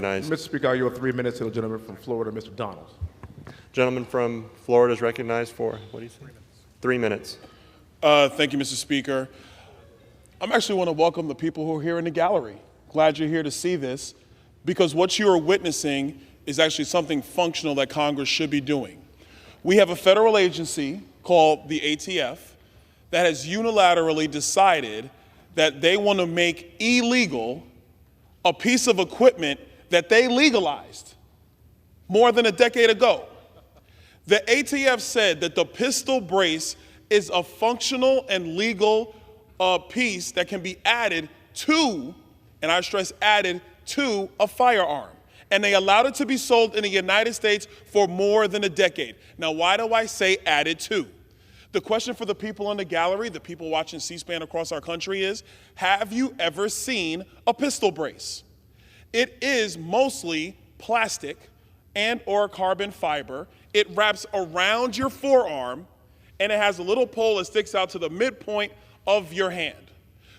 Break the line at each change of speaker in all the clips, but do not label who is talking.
Mr. Speaker, I yield 3 minutes to the gentleman from Florida, Mr. Donalds.
Gentleman from Florida is recognized for, what do you say? 3 minutes.
Thank you, Mr. Speaker. I'm actually want to welcome the people who are here in the gallery. Glad you're here to see this, because what you are witnessing is actually something functional that Congress should be doing. We have a federal agency called the ATF that has unilaterally decided that they want to make illegal a piece of equipment that they legalized more than a decade ago. The ATF said that the pistol brace is a functional and legal piece that can be added to, and I stress added to, a firearm. And they allowed it to be sold in the United States for more than a decade. Now, why do I say added to? The question for the people in the gallery, the people watching C-SPAN across our country is, have you ever seen a pistol brace? It is mostly plastic and or carbon fiber. It wraps around your forearm, and it has a little pole that sticks out to the midpoint of your hand.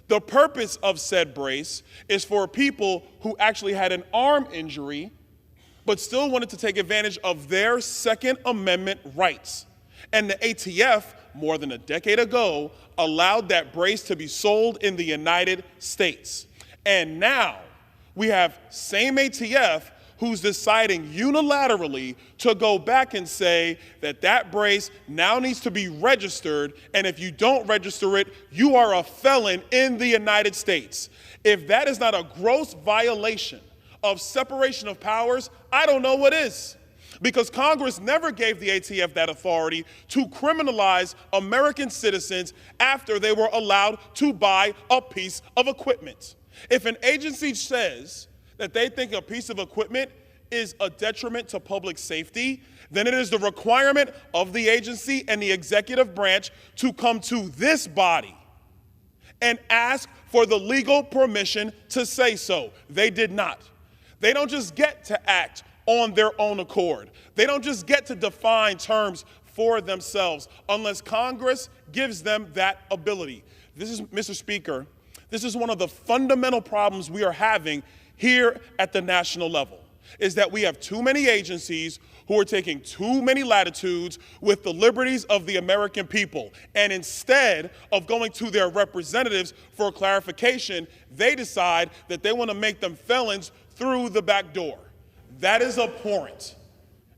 The purpose of said brace is for people who actually had an arm injury but still wanted to take advantage of their Second Amendment rights. And the ATF, more than a decade ago, allowed that brace to be sold in the United States. And now we have same ATF who's deciding unilaterally to go back and say that that brace now needs to be registered, and if you don't register it, you are a felon in the United States. If that is not a gross violation of separation of powers, I don't know what is. Because Congress never gave the ATF that authority to criminalize American citizens after they were allowed to buy a piece of equipment. If an agency says that they think a piece of equipment is a detriment to public safety, then it is the requirement of the agency and the executive branch to come to this body and ask for the legal permission to say so. They did not. They don't just get to act on their own accord. They don't just get to define terms for themselves unless Congress gives them that ability. This is, Mr. Speaker, this is one of the fundamental problems we are having here at the national level, is that we have too many agencies who are taking too many latitudes with the liberties of the American people. And instead of going to their representatives for clarification, they decide that they want to make them felons through the back door. That is abhorrent.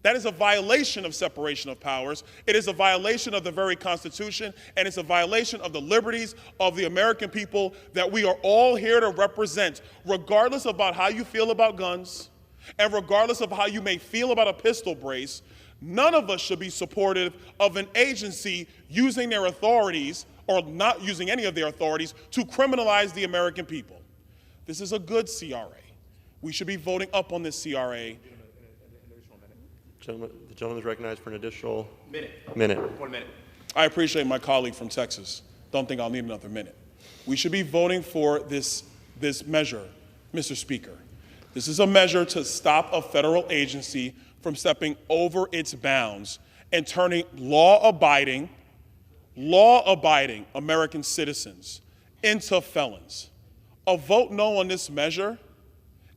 That is a violation of separation of powers. It is a violation of the very Constitution, and it's a violation of the liberties of the American people that we are all here to represent, regardless about how you feel about guns, and regardless of how you may feel about a pistol brace. None of us should be supportive of an agency using their authorities, or not using any of their authorities, to criminalize the American people. This is a good CRA. We should be voting up on this CRA.
The gentleman is recognized for an additional minute.
1 minute.
I appreciate my colleague from Texas. Don't think I'll need another minute. We should be voting for this measure, Mr. Speaker. This is a measure to stop a federal agency from stepping over its bounds and turning law-abiding American citizens into felons. A vote no on this measure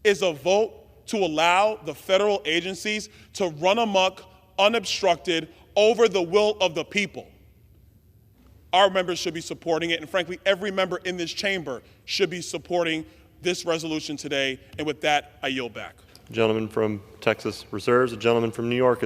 is a vote to allow the federal agencies to run amok, unobstructed, over the will of the people. Our members should be supporting it, and frankly, every member in this chamber should be supporting this resolution today. And with that, I yield back.
The gentleman from Texas reserves. The gentleman from New York is